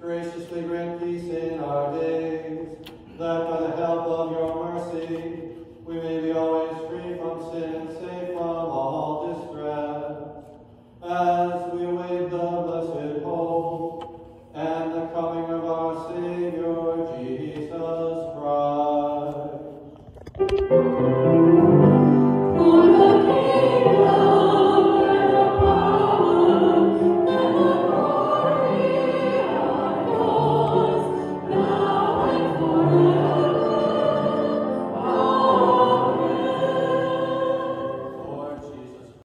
Graciously grant peace in our days, that by the help of your mercy we may be always free from sin and safe from all distress, as we await the blessed hope and the coming of our Savior Jesus Christ.